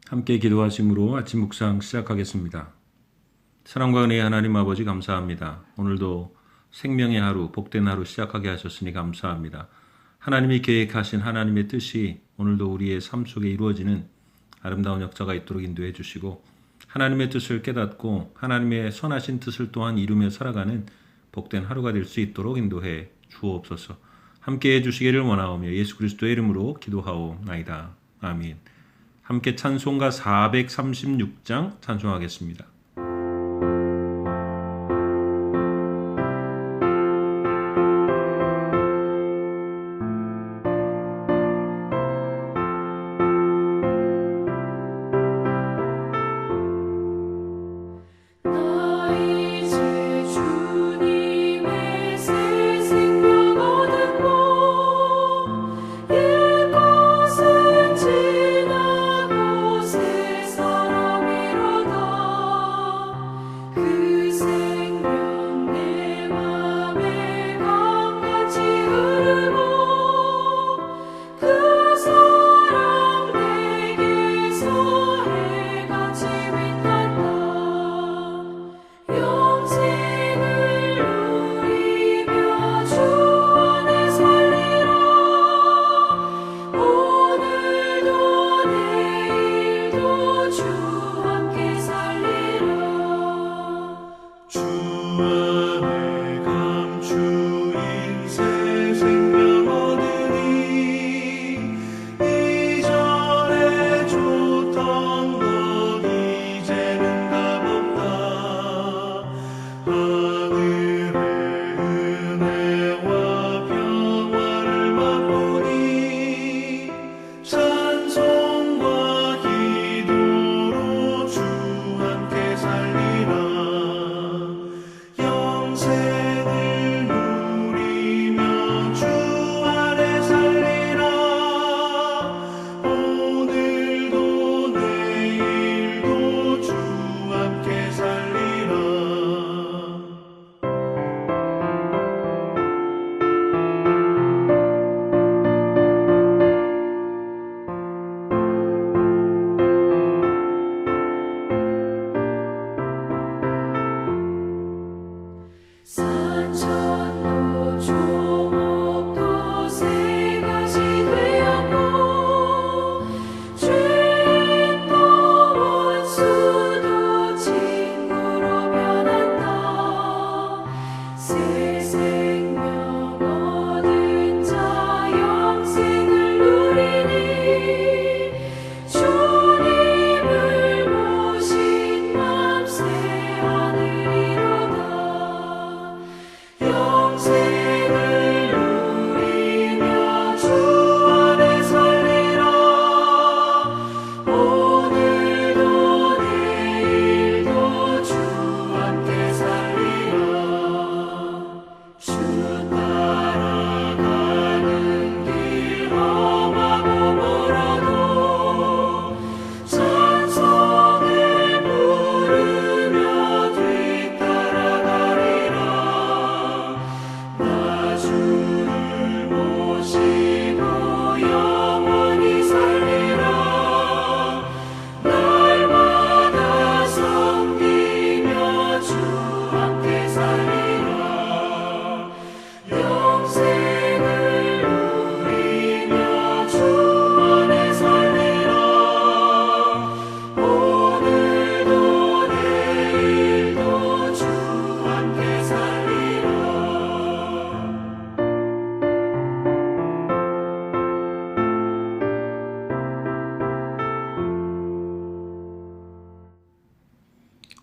함께 기도하심으로 아침 묵상 시작하겠습니다. 사랑과 은혜의 하나님 아버지 감사합니다. 오늘도 생명의 하루, 복된 하루 시작하게 하셨으니 감사합니다. 하나님이 계획하신 하나님의 뜻이 오늘도 우리의 삶 속에 이루어지는 아름다운 역사가 있도록 인도해 주시고 하나님의 뜻을 깨닫고 하나님의 선하신 뜻을 또한 이루며 살아가는 복된 하루가 될 수 있도록 인도해 주옵소서. 함께 해주시기를 원하오며 예수 그리스도의 이름으로 기도하옵나이다. 아멘. 함께 찬송가 436장 찬송하겠습니다.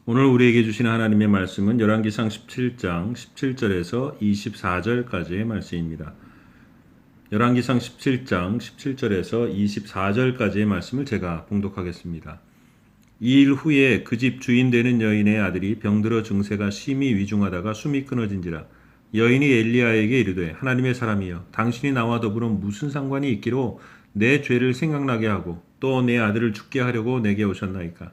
오늘 우리에게 주시는 하나님의 말씀은 열왕기상 17장 17절에서 24절까지의 말씀입니다. 열왕기상 17장 17절에서 24절까지의 말씀을 제가 봉독하겠습니다. 이 일 후에 그 집 주인 되는 여인의 아들이 병들어 증세가 심히 위중하다가 숨이 끊어진지라. 여인이 엘리야에게 이르되 하나님의 사람이여 당신이 나와 더불어 무슨 상관이 있기로 내 죄를 생각나게 하고 또 내 아들을 죽게 하려고 내게 오셨나이까.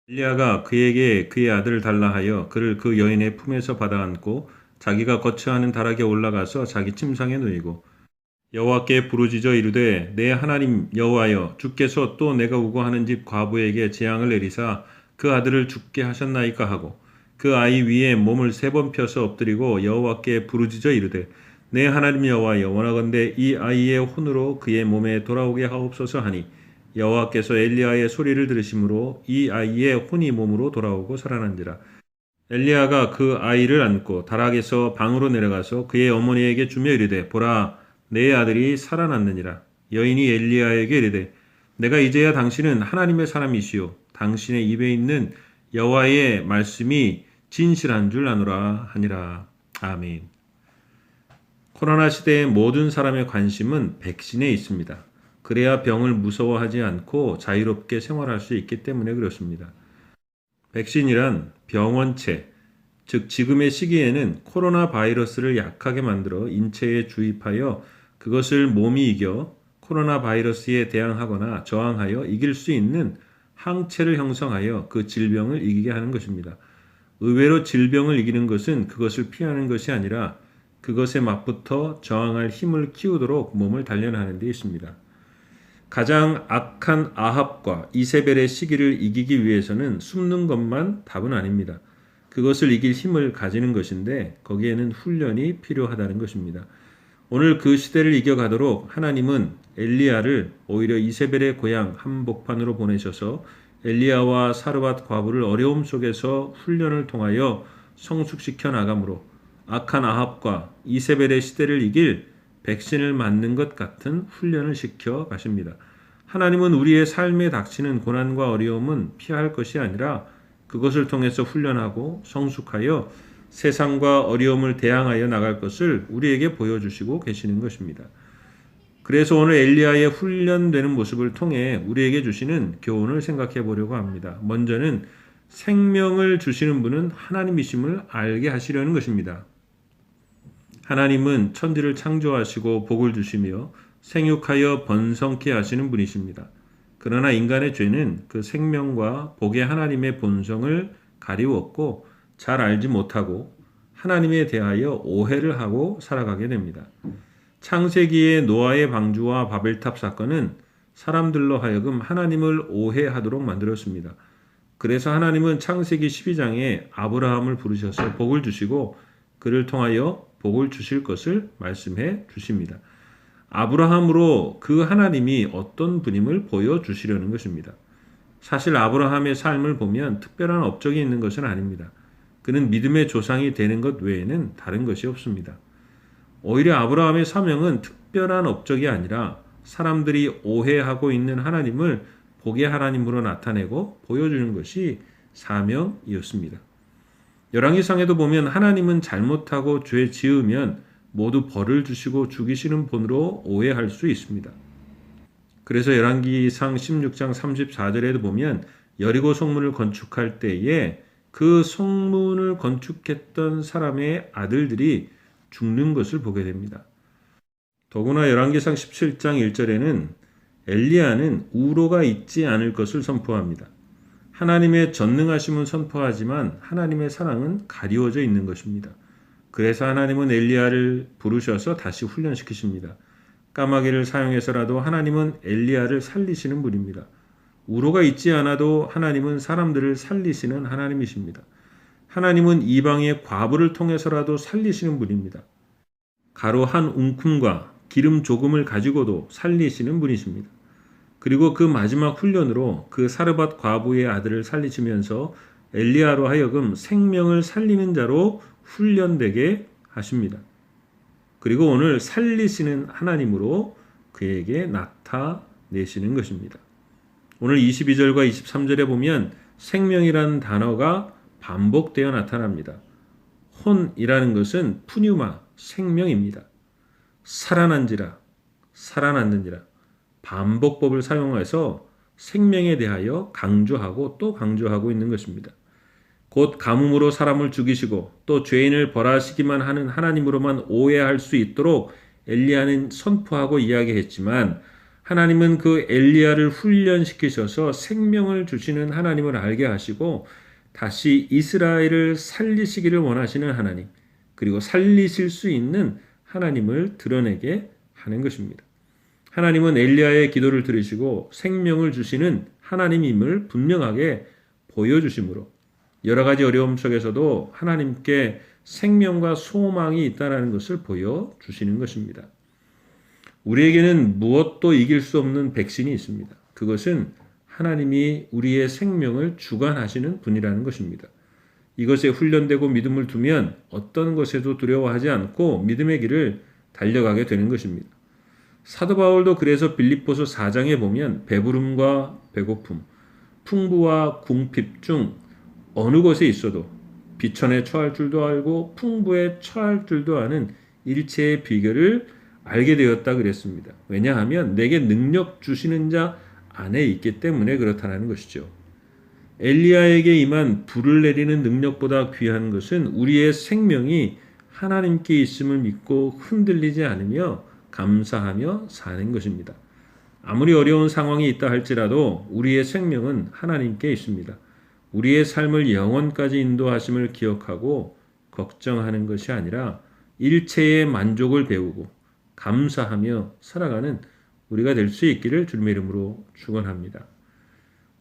엘리야가 그에게 그의 아들을 달라 하여 그를 그 여인의 품에서 받아 안고 자기가 거처하는 다락에 올라가서 자기 침상에 누이고 여호와께 부르짖어 이르되 내 하나님 여호와여 주께서 또 내가 우고하는 집 과부에게 재앙을 내리사 그 아들을 죽게 하셨나이까 하고 그 아이 위에 몸을 3번 펴서 엎드리고 여호와께 부르짖어 이르되 내 하나님 여호와여 원하건대 이 아이의 혼으로 그의 몸에 돌아오게 하옵소서 하니 여호와께서 엘리야의 소리를 들으심으로 이 아이의 혼이 몸으로 돌아오고 살아난지라. 엘리야가 그 아이를 안고 다락에서 방으로 내려가서 그의 어머니에게 주며 이르되 보라 내 아들이 살아났느니라. 여인이 엘리야에게 이르되 내가 이제야 당신은 하나님의 사람이시요 당신의 입에 있는 여호와의 말씀이 진실한 줄 아노라 하니라. 아멘. 코로나 시대의 모든 사람의 관심은 백신에 있습니다. 그래야 병을 무서워하지 않고 자유롭게 생활할 수 있기 때문에 그렇습니다. 백신이란 병원체, 즉 지금의 시기에는 코로나 바이러스를 약하게 만들어 인체에 주입하여 그것을 몸이 이겨 코로나 바이러스에 대항하거나 저항하여 이길 수 있는 항체를 형성하여 그 질병을 이기게 하는 것입니다. 의외로 질병을 이기는 것은 그것을 피하는 것이 아니라 그것에 맞붙어 저항할 힘을 키우도록 몸을 단련하는 데 있습니다. 가장 악한 아합과 이세벨의 시기를 이기기 위해서는 숨는 것만 답은 아닙니다. 그것을 이길 힘을 가지는 것인데 거기에는 훈련이 필요하다는 것입니다. 오늘 그 시대를 이겨가도록 하나님은 엘리야를 오히려 이세벨의 고향 한복판으로 보내셔서 엘리야와 사르밧 과부를 어려움 속에서 훈련을 통하여 성숙시켜 나가므로 악한 아합과 이세벨의 시대를 이길 백신을 맞는 것 같은 훈련을 시켜 가십니다. 하나님은 우리의 삶에 닥치는 고난과 어려움은 피할 것이 아니라 그것을 통해서 훈련하고 성숙하여 세상과 어려움을 대항하여 나갈 것을 우리에게 보여주시고 계시는 것입니다. 그래서 오늘 엘리야의 훈련되는 모습을 통해 우리에게 주시는 교훈을 생각해 보려고 합니다. 먼저는 생명을 주시는 분은 하나님이심을 알게 하시려는 것입니다. 하나님은 천지를 창조하시고 복을 주시며 생육하여 번성케 하시는 분이십니다. 그러나 인간의 죄는 그 생명과 복의 하나님의 본성을 가리웠고 잘 알지 못하고 하나님에 대하여 오해를 하고 살아가게 됩니다. 창세기의 노아의 방주와 바벨탑 사건은 사람들로 하여금 하나님을 오해하도록 만들었습니다. 그래서 하나님은 창세기 12장에 아브라함을 부르셔서 복을 주시고 그를 통하여 복을 주실 것을 말씀해 주십니다. 아브라함으로 그 하나님이 어떤 분임을 보여주시려는 것입니다. 사실 아브라함의 삶을 보면 특별한 업적이 있는 것은 아닙니다. 그는 믿음의 조상이 되는 것 외에는 다른 것이 없습니다. 오히려 아브라함의 사명은 특별한 업적이 아니라 사람들이 오해하고 있는 하나님을 복의 하나님으로 나타내고 보여주는 것이 사명이었습니다. 열왕기상에도 보면 하나님은 잘못하고 죄 지으면 모두 벌을 주시고 죽이시는 분으로 오해할 수 있습니다. 그래서 열왕기상 16장 34절에도 보면 여리고 성문을 건축할 때에 그 성문을 건축했던 사람의 아들들이 죽는 것을 보게 됩니다. 더구나 열왕기상 17장 1절에는 엘리야는 우로가 있지 않을 것을 선포합니다. 하나님의 전능하심은 선포하지만 하나님의 사랑은 가리워져 있는 것입니다. 그래서 하나님은 엘리야를 부르셔서 다시 훈련시키십니다. 까마귀를 사용해서라도 하나님은 엘리야를 살리시는 분입니다. 우로가 있지 않아도 하나님은 사람들을 살리시는 하나님이십니다. 하나님은 이방의 과부를 통해서라도 살리시는 분입니다. 가루 한 웅큼과 기름 조금을 가지고도 살리시는 분이십니다. 그리고 그 마지막 훈련으로 그 사르밧 과부의 아들을 살리시면서 엘리야로 하여금 생명을 살리는 자로 훈련되게 하십니다. 그리고 오늘 살리시는 하나님으로 그에게 나타내시는 것입니다. 오늘 22절과 23절에 보면 생명이라는 단어가 반복되어 나타납니다. 혼이라는 것은 푸뉴마, 생명입니다. 살아난지라, 살아났는지라 반복법을 사용해서 생명에 대하여 강조하고 또 강조하고 있는 것입니다. 곧 가뭄으로 사람을 죽이시고 또 죄인을 벌하시기만 하는 하나님으로만 오해할 수 있도록 엘리야는 선포하고 이야기했지만 하나님은 그 엘리야를 훈련시키셔서 생명을 주시는 하나님을 알게 하시고 다시 이스라엘을 살리시기를 원하시는 하나님, 그리고 살리실 수 있는 하나님을 드러내게 하는 것입니다. 하나님은 엘리야의 기도를 들으시고 생명을 주시는 하나님임을 분명하게 보여주심으로 여러 가지 어려움 속에서도 하나님께 생명과 소망이 있다는 것을 보여주시는 것입니다. 우리에게는 무엇도 이길 수 없는 백신이 있습니다. 그것은 하나님이 우리의 생명을 주관하시는 분이라는 것입니다. 이것에 훈련되고 믿음을 두면 어떤 것에도 두려워하지 않고 믿음의 길을 달려가게 되는 것입니다. 사도 바울도 그래서 빌립보서 4장에 보면 배부름과 배고픔, 풍부와 궁핍 중 어느 곳에 있어도 비천에 처할 줄도 알고 풍부에 처할 줄도 아는 일체의 비결을 알게 되었다 그랬습니다. 왜냐하면 내게 능력 주시는 자 안에 있기 때문에 그렇다는 것이죠. 엘리야에게 임한 불을 내리는 능력보다 귀한 것은 우리의 생명이 하나님께 있음을 믿고 흔들리지 않으며 감사하며 사는 것입니다. 아무리 어려운 상황이 있다 할지라도 우리의 생명은 하나님께 있습니다. 우리의 삶을 영원까지 인도하심을 기억하고 걱정하는 것이 아니라 일체의 만족을 배우고 감사하며 살아가는 우리가 될 수 있기를 주님의 이름으로 축원합니다.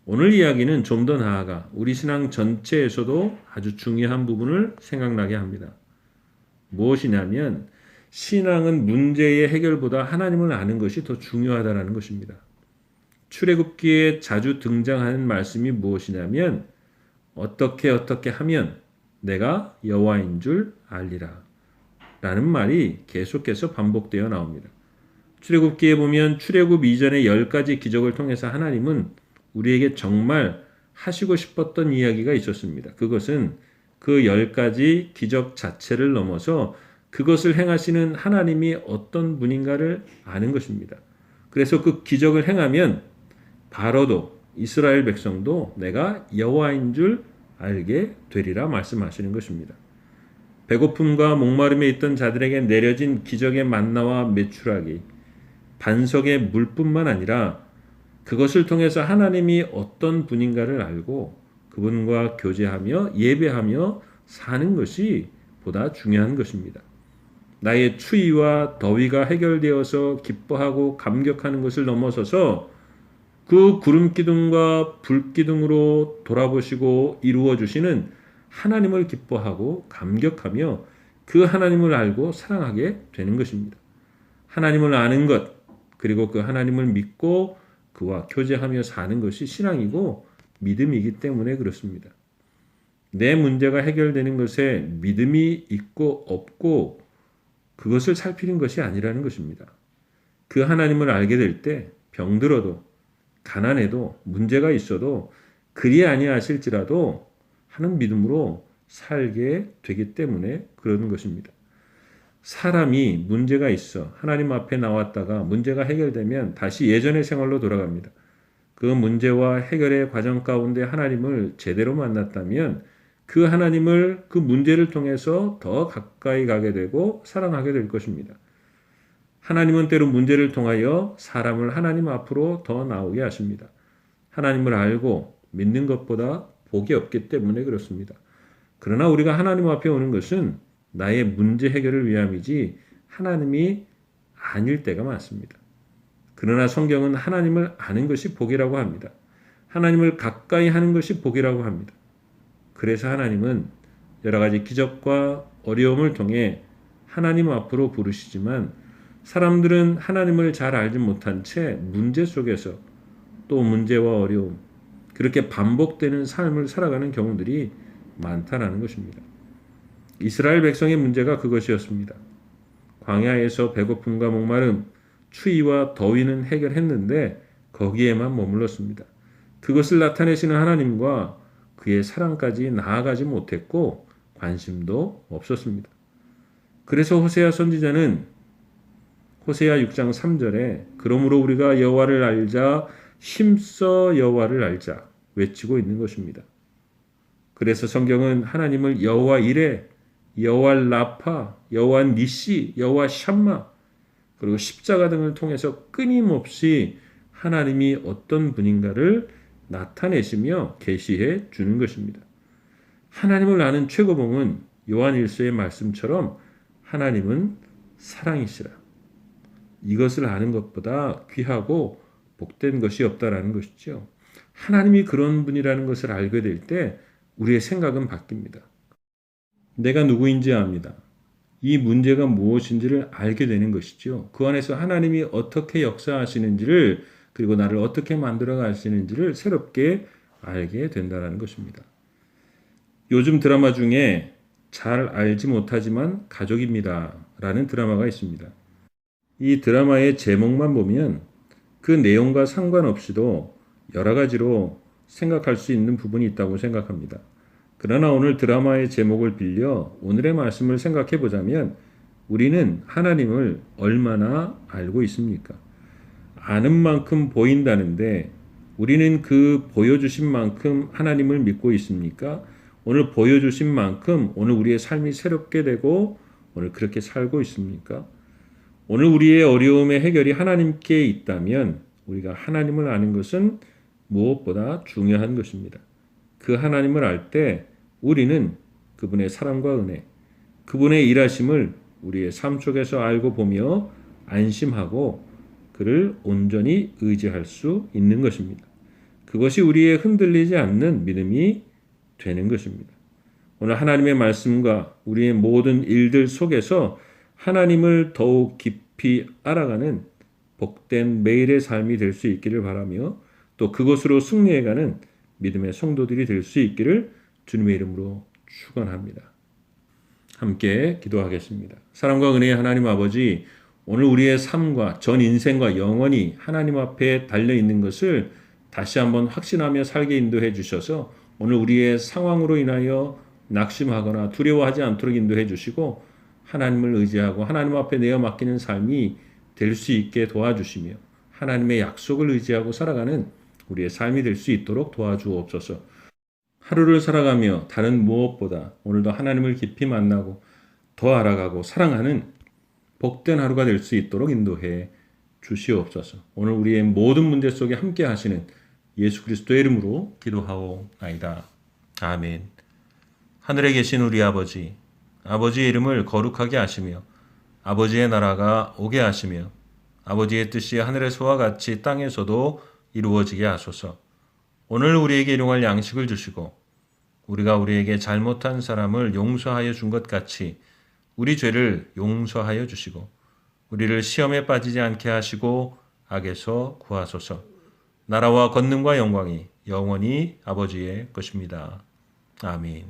오늘 이야기는 좀 더 나아가 우리 신앙 전체에서도 아주 중요한 부분을 생각나게 합니다. 무엇이냐면 신앙은 문제의 해결보다 하나님을 아는 것이 더 중요하다는 것입니다. 출애굽기에 자주 등장하는 말씀이 무엇이냐면 어떻게 하면 내가 여호와인 줄 알리라 라는 말이 계속해서 반복되어 나옵니다. 출애굽기에 보면 출애굽 이전의 10가지 기적을 통해서 하나님은 우리에게 정말 하시고 싶었던 이야기가 있었습니다. 그것은 그 10가지 기적 자체를 넘어서 그것을 행하시는 하나님이 어떤 분인가를 아는 것입니다. 그래서 그 기적을 행하면 바로도 이스라엘 백성도 내가 여호와인 줄 알게 되리라 말씀하시는 것입니다. 배고픔과 목마름에 있던 자들에게 내려진 기적의 만나와 메추라기, 반석의 물뿐만 아니라 그것을 통해서 하나님이 어떤 분인가를 알고 그분과 교제하며 예배하며 사는 것이 보다 중요한 것입니다. 나의 추위와 더위가 해결되어서 기뻐하고 감격하는 것을 넘어서서 그 구름 기둥과 불 기둥으로 돌아보시고 이루어 주시는 하나님을 기뻐하고 감격하며 그 하나님을 알고 사랑하게 되는 것입니다. 하나님을 아는 것, 그리고 그 하나님을 믿고 그와 교제하며 사는 것이 신앙이고 믿음이기 때문에 그렇습니다. 내 문제가 해결되는 것에 믿음이 있고 없고 그것을 살피는 것이 아니라는 것입니다. 그 하나님을 알게 될 때 병들어도 가난해도 문제가 있어도 그리 아니하실지라도 하는 믿음으로 살게 되기 때문에 그러는 것입니다. 사람이 문제가 있어 하나님 앞에 나왔다가 문제가 해결되면 다시 예전의 생활로 돌아갑니다. 그 문제와 해결의 과정 가운데 하나님을 제대로 만났다면 그 하나님을 그 문제를 통해서 더 가까이 가게 되고 사랑하게 될 것입니다. 하나님은 때로 문제를 통하여 사람을 하나님 앞으로 더 나오게 하십니다. 하나님을 알고 믿는 것보다 복이 없기 때문에 그렇습니다. 그러나 우리가 하나님 앞에 오는 것은 나의 문제 해결을 위함이지 하나님이 아닐 때가 많습니다. 그러나 성경은 하나님을 아는 것이 복이라고 합니다. 하나님을 가까이 하는 것이 복이라고 합니다. 그래서 하나님은 여러 가지 기적과 어려움을 통해 하나님 앞으로 부르시지만 사람들은 하나님을 잘 알지 못한 채 문제 속에서 또 문제와 어려움, 그렇게 반복되는 삶을 살아가는 경우들이 많다는 것입니다. 이스라엘 백성의 문제가 그것이었습니다. 광야에서 배고픔과 목마름, 추위와 더위는 해결했는데 거기에만 머물렀습니다. 그것을 나타내시는 하나님과 그의 사랑까지 나아가지 못했고 관심도 없었습니다. 그래서 호세아 선지자는 호세아 6장 3절에 그러므로 우리가 여호와를 알자 힘써 여호와를 알자 외치고 있는 것입니다. 그래서 성경은 하나님을 여호와 이레, 여호와 라파, 여호와 니시, 여호와 샴마 그리고 십자가 등을 통해서 끊임없이 하나님이 어떤 분인가를 나타내시며 계시해 주는 것입니다. 하나님을 아는 최고봉은 요한일서의 말씀처럼 하나님은 사랑이시라. 이것을 아는 것보다 귀하고 복된 것이 없다라는 것이죠. 하나님이 그런 분이라는 것을 알게 될 때 우리의 생각은 바뀝니다. 내가 누구인지 압니다. 이 문제가 무엇인지를 알게 되는 것이죠. 그 안에서 하나님이 어떻게 역사하시는지를, 그리고 나를 어떻게 만들어 가시는지를 새롭게 알게 된다는 것입니다. 요즘 드라마 중에 잘 알지 못하지만 가족입니다 라는 드라마가 있습니다. 이 드라마의 제목만 보면 그 내용과 상관없이도 여러 가지로 생각할 수 있는 부분이 있다고 생각합니다. 그러나 오늘 드라마의 제목을 빌려 오늘의 말씀을 생각해 보자면 우리는 하나님을 얼마나 알고 있습니까? 아는 만큼 보인다는데 우리는 그 보여주신 만큼 하나님을 믿고 있습니까? 오늘 보여주신 만큼 오늘 우리의 삶이 새롭게 되고 오늘 그렇게 살고 있습니까? 오늘 우리의 어려움의 해결이 하나님께 있다면 우리가 하나님을 아는 것은 무엇보다 중요한 것입니다. 그 하나님을 알 때 우리는 그분의 사랑과 은혜, 그분의 일하심을 우리의 삶 속에서 알고 보며 안심하고 그를 온전히 의지할 수 있는 것입니다. 그것이 우리의 흔들리지 않는 믿음이 되는 것입니다. 오늘 하나님의 말씀과 우리의 모든 일들 속에서 하나님을 더욱 깊이 알아가는 복된 매일의 삶이 될 수 있기를 바라며 또 그것으로 승리해가는 믿음의 성도들이 될 수 있기를 주님의 이름으로 축원합니다. 함께 기도하겠습니다. 사랑과 은혜의 하나님 아버지, 오늘 우리의 삶과 전 인생과 영원히 하나님 앞에 달려있는 것을 다시 한번 확신하며 살게 인도해 주셔서 오늘 우리의 상황으로 인하여 낙심하거나 두려워하지 않도록 인도해 주시고 하나님을 의지하고 하나님 앞에 내어 맡기는 삶이 될 수 있게 도와주시며 하나님의 약속을 의지하고 살아가는 우리의 삶이 될 수 있도록 도와주옵소서. 하루를 살아가며 다른 무엇보다 오늘도 하나님을 깊이 만나고 더 알아가고 사랑하는 복된 하루가 될 수 있도록 인도해 주시옵소서. 오늘 우리의 모든 문제 속에 함께 하시는 예수 그리스도의 이름으로 기도하오나이다. 아멘. 하늘에 계신 우리 아버지, 아버지의 이름을 거룩하게 하시며 아버지의 나라가 오게 하시며 아버지의 뜻이 하늘에서와 같이 땅에서도 이루어지게 하소서. 오늘 우리에게 일용할 양식을 주시고 우리가 우리에게 잘못한 사람을 용서하여 준 것 같이 우리 죄를 용서하여 주시고 우리를 시험에 빠지지 않게 하시고 악에서 구하소서. 나라와 권능과 영광이 영원히 아버지의 것입니다. 아멘.